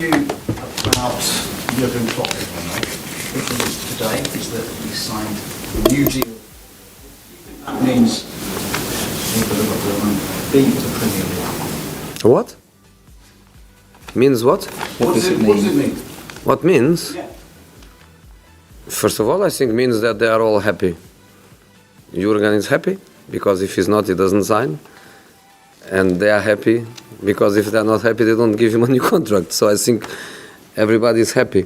About Jurgen Klopp, which is today, is that he signed a new deal. That means being the Premier League. What? Means what? What does it mean? What means? Yeah. First of all, I think means that they are all happy. Jurgen is happy, because if he's not, he doesn't sign. And they are happy, because if they're not happy, they don't give him a new contract. So I think everybody is happy.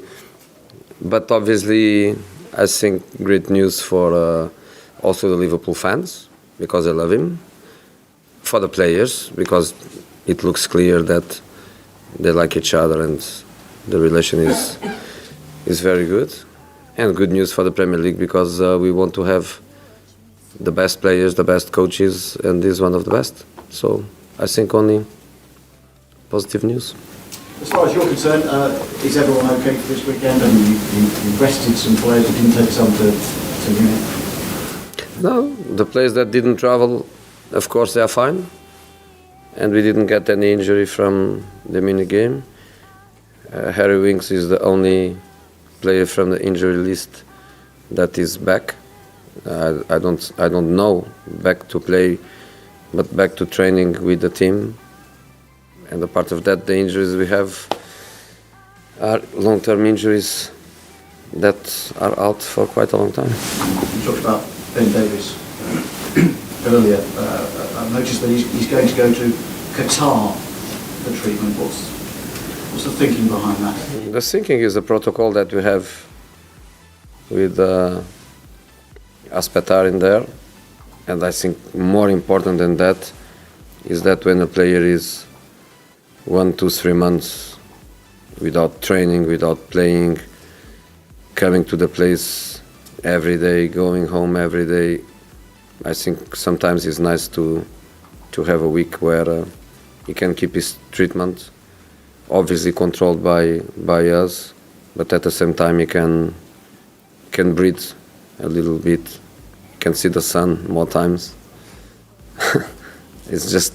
But obviously, I think great news for also the Liverpool fans, because they love him. For the players, because it looks clear that they like each other and the relation is very good. And good news for the Premier League, because we want to have the best players, the best coaches, and this is one of the best. So I think only positive news. As far as you're concerned, is everyone okay for this weekend? I mean, you rested some players, you didn't take some to Munich? No, the players that didn't travel, of course, they are fine. And we didn't get any injury from the Munich game. Harry Winks is the only player from the injury list that is back. I don't know back to play, but back to training with the team. And apart of that, the injuries we have are long-term injuries that are out for quite a long time. You talked about Ben Davies earlier. I noticed that he's going to go to Qatar for treatment. What's the thinking behind that? The thinking is a protocol that we have with Aspetar in there, and I think more important than that is that when a player is 1, 2, 3 months without training, without playing, coming to the place every day, going home every day, I think sometimes it's nice to have a week where he can keep his treatment, obviously controlled by us, but at the same time he can breathe a little bit, can see the sun more times. It's just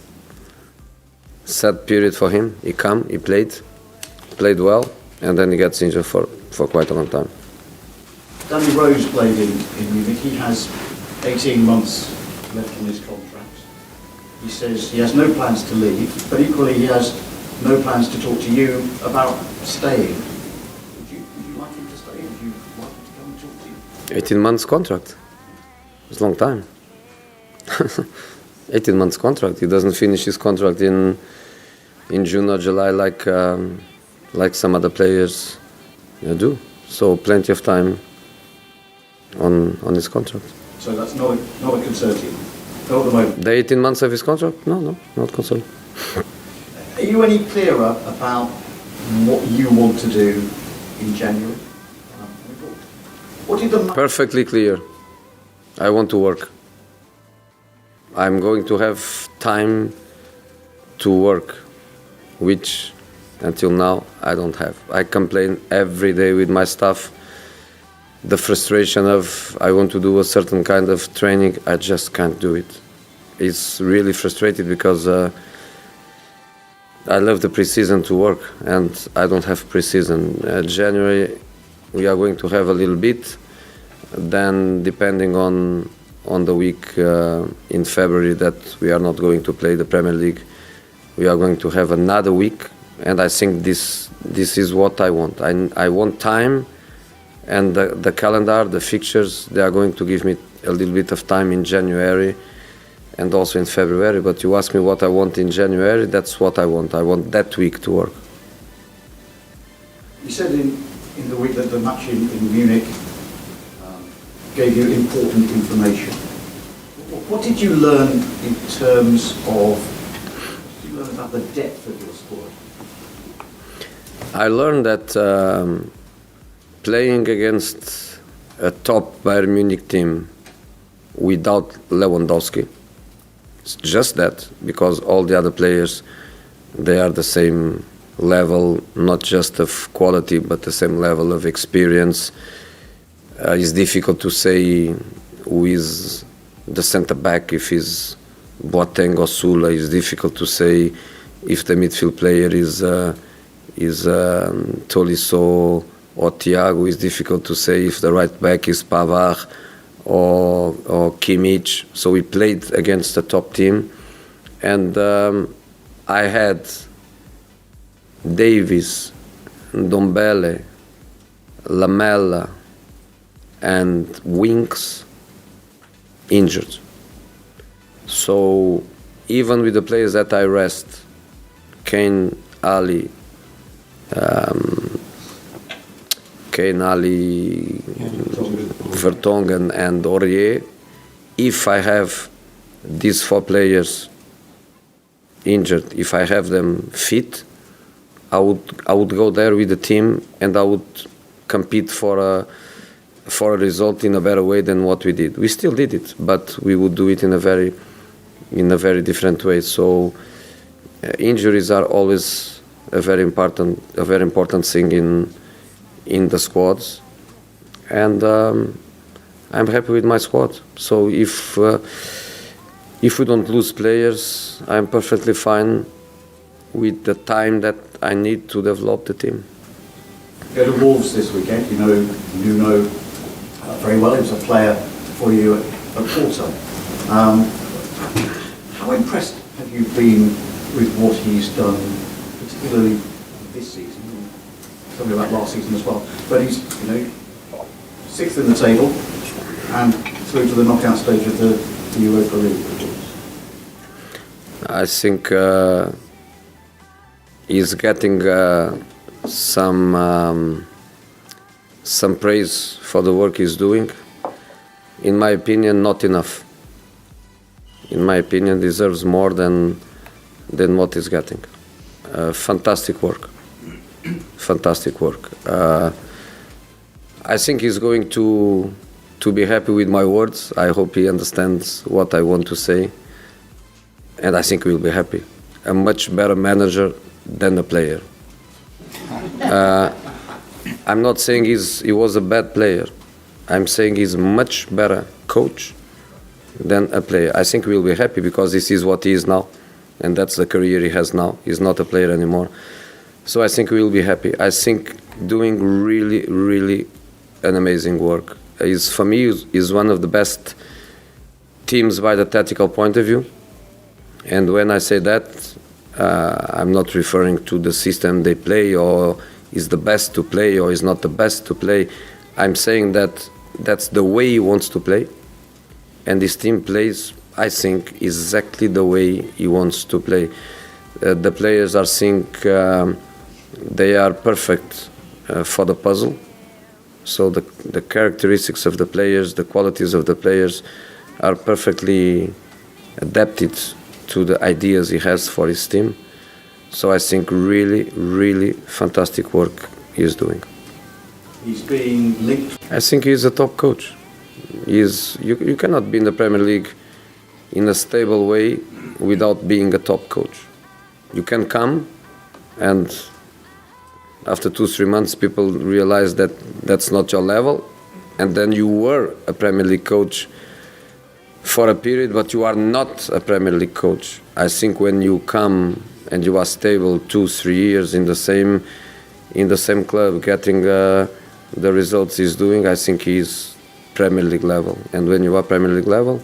sad period for him. He come, he played well, and then he gets injured for quite a long time. Danny Rose played in Munich. He has 18 months left on his contract. He says he has no plans to leave, but equally he has no plans to talk to you about staying. Would you like him to stay? Would you like him to come and talk to you? 18 months contract. It's a long time. 18 months contract. He doesn't finish his contract in June or July like some other players do. So plenty of time on his contract. So that's not a concern to you? Not at the moment? The 18 months of his contract? No, not concerned. Are you any clearer about what you want to do in January? What did the Perfectly clear. I want to work. I'm going to have time to work, which until now I don't have. I complain every day with my staff. The frustration of I want to do a certain kind of training, I just can't do it. It's really frustrating because I love the pre-season to work and I don't have pre-season. January we are going to have a little bit, then depending on the week in February that we are not going to play the Premier League, we are going to have another week, and I think this is what I want. I want time, and the calendar, the fixtures, they are going to give me a little bit of time in January and also in February. But you ask me what I want in January, that's what I want. I want that week to work. You said in the week that the match in Munich gave you important information. What did you learn in terms of, what did you learn about the depth of your squad? I learned that playing against a top Bayern Munich team without Lewandowski, it's just that, because all the other players, they are the same level, not just of quality, but the same level of experience. It's difficult to say who is the centre-back, if it's Boateng or Sula. It's difficult to say if the midfield player is is Tolisso or Thiago. It's difficult to say if the right back is Pavard or Kimmich. So we played against the top team, and I had Davies, Ndombele, Lamela, and Winks injured. So even with the players that I rest, Kane, Ali, Vertonghen and Aurier, if I have these 4 players injured, if I have them fit, I would go there with the team and I would compete for a result in a better way than what we did. We still did it, but we would do it in a very different way. So injuries are always a very important thing in the squads, and I'm happy with my squad. So if we don't lose players, I'm perfectly fine with the time that I need to develop the team. Go to Wolves this weekend. You know very well. He was a player for you at Porto. How impressed have you been with what he's done, particularly this season? Tell me about last season as well. But he's 6th in the table and through to the knockout stage of the Europa League. I think he's getting some praise for the work he's doing. In my opinion, not enough. In my opinion, deserves more than what he's getting. Fantastic work. Fantastic work. I think he's going to be happy with my words. I hope he understands what I want to say. And I think we'll be happy. A much better manager than a player. I'm not saying he was a bad player. I'm saying he's much better coach than a player. I think we'll be happy because this is what he is now. And that's the career he has now. He's not a player anymore. So I think we'll be happy. I think doing really, really an amazing work. For me, is one of the best teams by the tactical point of view. And when I say that, I'm not referring to the system they play or is the best to play or is not the best to play. I'm saying that that's the way he wants to play. And this team plays, I think, exactly the way he wants to play. The players are they are perfect for the puzzle. So the characteristics of the players, the qualities of the players are perfectly adapted to the ideas he has for his team. So I think really, really fantastic work he's doing. He's being linked. I think he's a top coach. You cannot be in the Premier League in a stable way without being a top coach. You can come and after 2-3 months people realize that that's not your level, and then you were a Premier League coach for a period, but you are not a Premier League coach. I think when you come and you are stable 2-3 years in the same club, getting the results he's doing, I think he's Premier League level. And when you are Premier League level,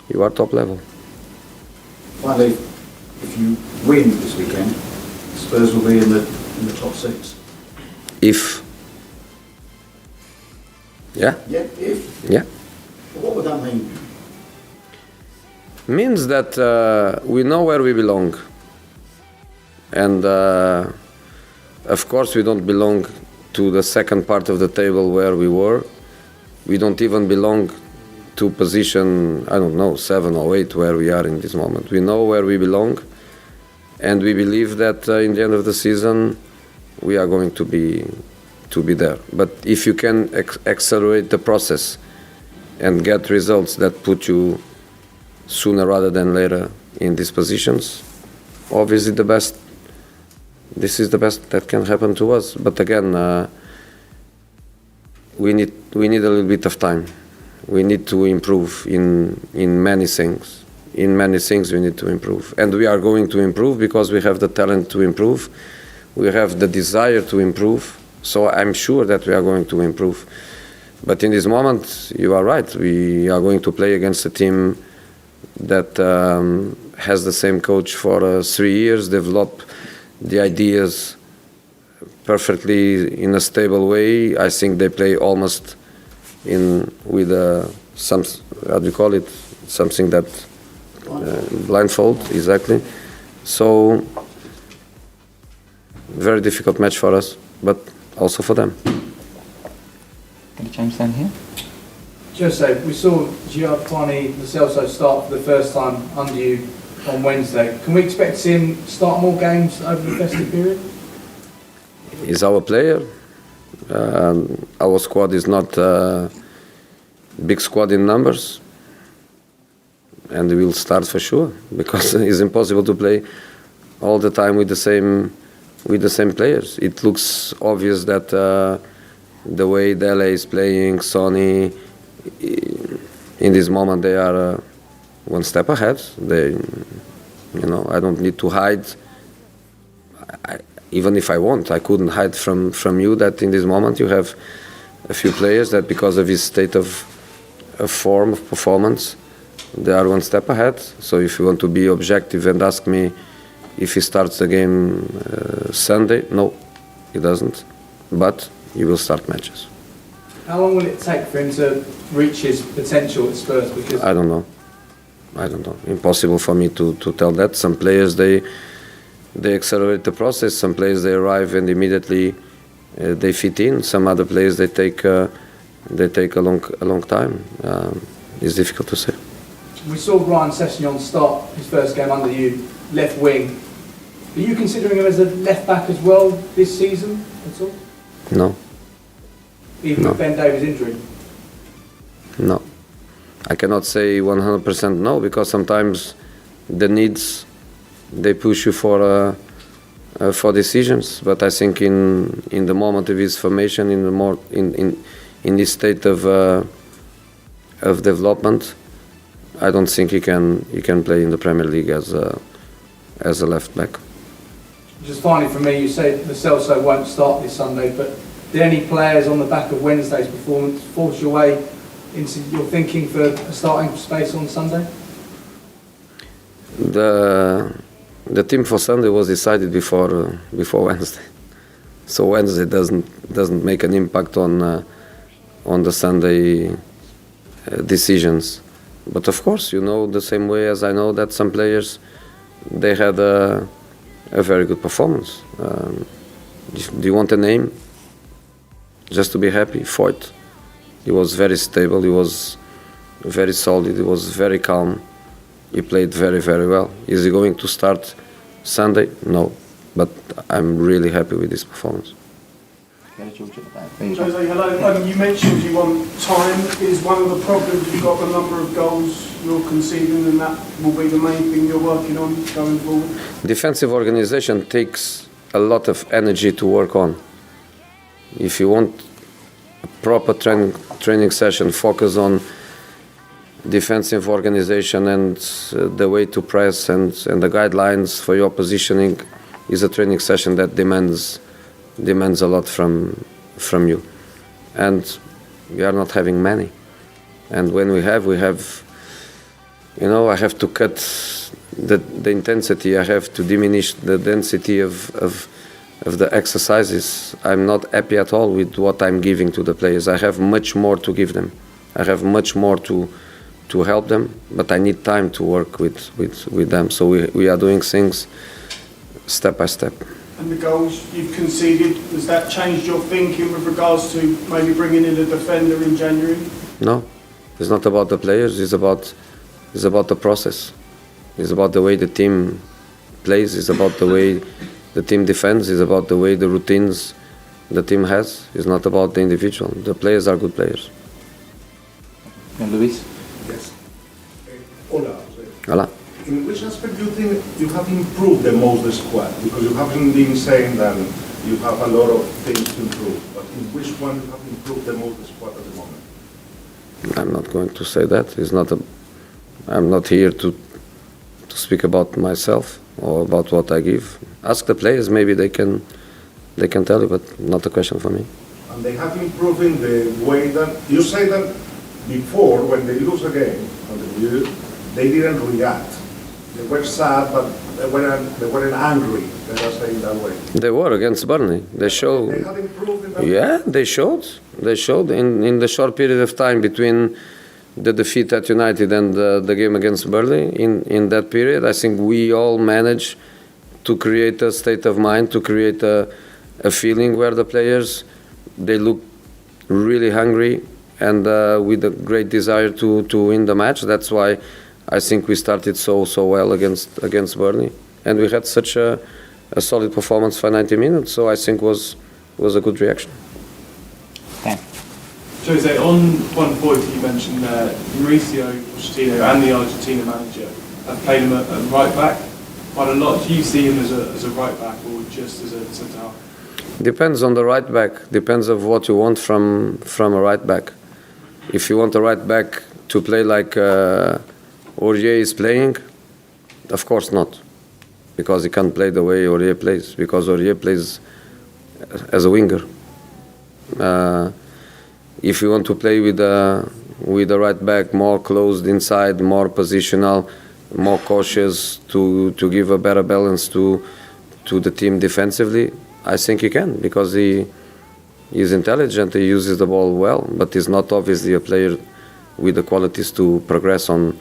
you are top level. Finally, if you win this weekend, Spurs will be in the top 6. If. Yeah? Yeah, if. Yeah. What would that mean? Means that we know where we belong. And of course we don't belong to the second part of the table where we were. We don't even belong to position, 7 or 8 where we are in this moment. We know where we belong, and we believe that in the end of the season we are going to be there. But if you can accelerate the process and get results that put you sooner rather than later in these positions, obviously this is the best that can happen to us. But again, we need a little bit of time. We need to improve in many things. In many things we need to improve, and we are going to improve because we have the talent to improve. we have the desire to improve. So I'm sure that we are going to improve. But in this moment, you are right. We are going to play against a team that has the same coach for 3 years, develop the ideas perfectly in a stable way. I think they play almost with some, how do you call it, something that blindfold, exactly. So very difficult match for us, but also for them. Can you change down here? Jose, we saw Giovanni Lo Celso start for the first time under you on Wednesday. Can we expect to see him start more games over the festive period? He's our player. Our squad is not a big squad in numbers, and we will start for sure because it's impossible to play all the time with the same players. It looks obvious that the way Dele is playing, Sonny, in this moment they are one step ahead. I don't need to hide. Even if I want, I couldn't hide from you that in this moment you have a few players that because of his state of form, of performance, they are one step ahead. So if you want to be objective and ask me if he starts the game Sunday, no, he doesn't. But he will start matches. How long will it take for him to reach his potential at Spurs? Because I don't know. Impossible for me to tell that. Some players, they accelerate the process. Some players, they arrive and immediately they fit in. Some other players, they take a long time. It's difficult to say. we saw Ryan Sessegnon start his first game under you, left wing. Are you considering him as a left back as well this season at all? No. Even with Ben Davies' injury? No. I cannot say 100% no, because sometimes the needs, they push you for decisions. But I think in the moment of his formation, in this state of development, I don't think he can play in the Premier League as a left back. Just finally for me, you say Lo Celso won't start this Sunday, but did any players on the back of Wednesday's performance force your way into your thinking for a starting space on Sunday? The team for Sunday was decided before Wednesday, so Wednesday doesn't make an impact on the Sunday decisions. But of course, you know, the same way as I know that some players, they had a very good performance. Do you want a name? Just to be happy, Foyt. He was very stable, he was very solid, he was very calm. He played very, very well. Is he going to start Sunday? No. But I'm really happy with his performance. Jose, hello. You mentioned you want time. Is one of the problems you've got the number of goals you're conceding, and that will be the main thing you're working on going forward? Defensive organization takes a lot of energy to work on. If you want a proper training session, focus on defensive organization and the way to press and the guidelines for your positioning, is a training session that demands a lot from you. And we are not having many. And when we have, you know, I have to cut the intensity, I have to diminish the density of the exercises. I'm not happy at all with what I'm giving to the players. I have much more to give them. I have much more to help them, but I need time to work with them. So we are doing things step by step. And the goals you've conceded, has that changed your thinking with regards to maybe bringing in a defender in January? No, it's not about the players, it's about the process. It's about the way the team plays, it's about the way the team defends, it's about the way the routines the team has. It's not about the individual. The players are good players. And Luis? Yes. Hola. Hola. In which aspect do you think you have improved the most the squad? Because you haven't been saying that you have a lot of things to improve, but in which one you have improved the most the squad at the moment? I'm not going to say that. I'm not here to speak about myself or about what I give. Ask the players, maybe they can They can tell you, but not a question for me. And they have improved in the way that you say that before, when they lose a game, they didn't react. They were sad, but they weren't angry. Let us say it that way. They were against Burnley. They showed. They have improved in that. Yeah, they showed. They showed in the short period of time between the defeat at United and the game against Burnley. In that period, I think we all managed to create a state of mind, to create a feeling where the players, they look really hungry and with a great desire to win the match. That's why I think we started so well against Burnley, and we had such a solid performance for 90 minutes. So I think was a good reaction. Dan. Jose, on one point you mentioned Mauricio Pochettino and the Argentina manager have played him at right back quite a lot. Do you see him as a right back or just as a centre half? Depends on the right back. Depends of what you want from a right back. If you want a right back to play like Aurier is playing, of course not, because he can't play the way Aurier plays, because Aurier plays as a winger. If you want to play with the right back more closed inside, more positional, more cautious, to give a better balance to the team defensively, I think he can, because he is intelligent, he uses the ball well, but he's not obviously a player with the qualities to progress on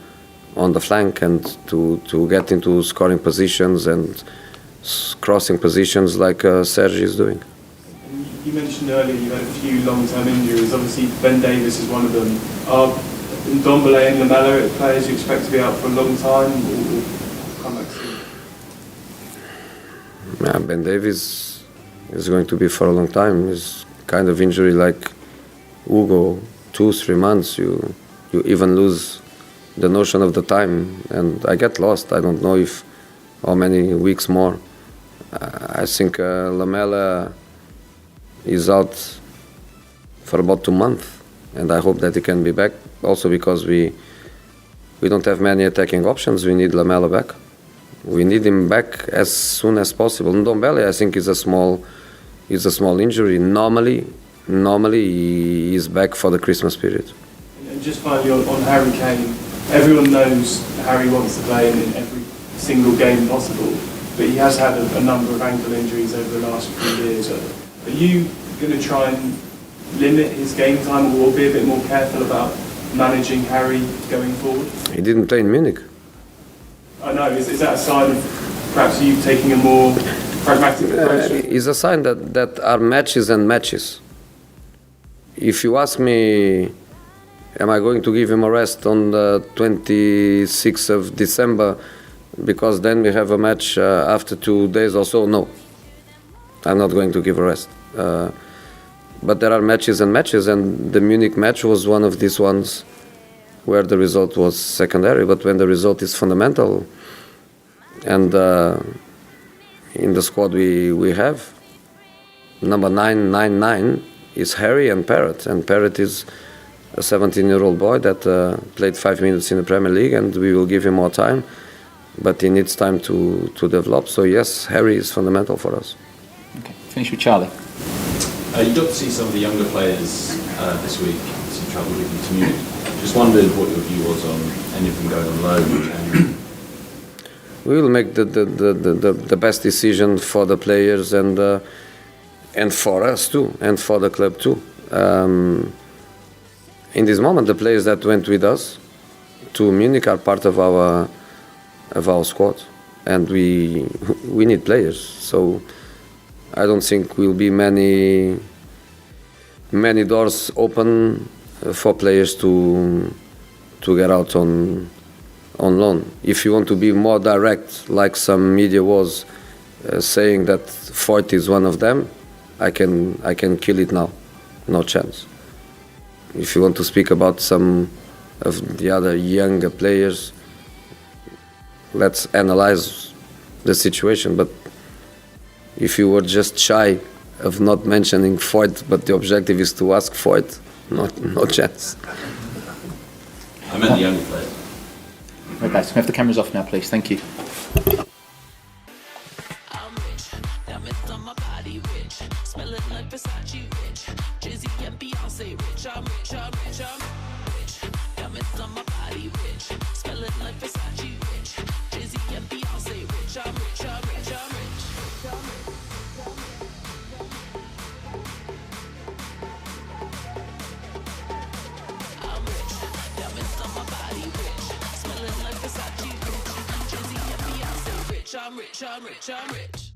the flank and to get into scoring positions and crossing positions like Sergi is doing. You mentioned earlier you had a few long-term injuries. Obviously, Ben Davies is one of them. Are Ndombele and Lamela players you expect to be out for a long time or come back soon? Yeah, Ben Davies is going to be for a long time. He's kind of injury like Hugo, 2-3 months. You even lose the notion of the time, and I get lost. I don't know if how many weeks more. I think Lamela is out for about 2 months, and I hope that he can be back. Also because we don't have many attacking options. We need Lamela back. We need him back as soon as possible. Ndombele, I think, is a small injury. Normally he is back for the Christmas period. And just finally on Harry Kane, everyone knows Harry wants to play in every single game possible, but he has had a number of ankle injuries over the last few years. Are you going to try and limit his game time or be a bit more careful about managing Harry going forward? He didn't play in Munich. I know, is that a sign of perhaps you taking a more pragmatic approach? It's a sign that are matches and matches. If you ask me, am I going to give him a rest on the 26th of December because then we have a match after 2 days or so? No, I'm not going to give a rest. But there are matches and matches, and the Munich match was one of these ones where the result was secondary, but when the result is fundamental, and in the squad we have, number 999 is Harry and Parrott is a 17-year-old boy that played 5 minutes in the Premier League, and we will give him more time, but he needs time to develop. So yes, Harry is fundamental for us. Okay, finish with Charlie. You got to see some of the younger players this week, as you travelled with them to Munich. Just wondered what your view was on any of them going on loan. We will make the best decision for the players and for us too, and for the club too. In this moment, the players that went with us to Munich are part of our squad, and we need players. So I don't think will be many doors open for players to get out on loan. If you want to be more direct, like some media was saying that Foyt is one of them, I can kill it now, no chance. If you want to speak about some of the other younger players, let's analyze the situation. But if you were just shy of not mentioning Foyt, but the objective is to ask Foyt, no chance. I meant the younger players. Right, guys, we have the cameras off now, please. Thank you. I'm rich, now it's on my body rich. smelling like Versace rich. Jay-Z and Beyonce rich. I'm rich, I'm rich, I'm rich. Diamonds on my body rich, smelling like Versace rich. Jay-Z and Beyonce rich. I'm rich, I'm rich, I'm rich. I'm rich, diamonds on my body rich, smelling like Versace rich. Jay-Z and Beyonce rich. I'm rich, I'm rich, I'm rich.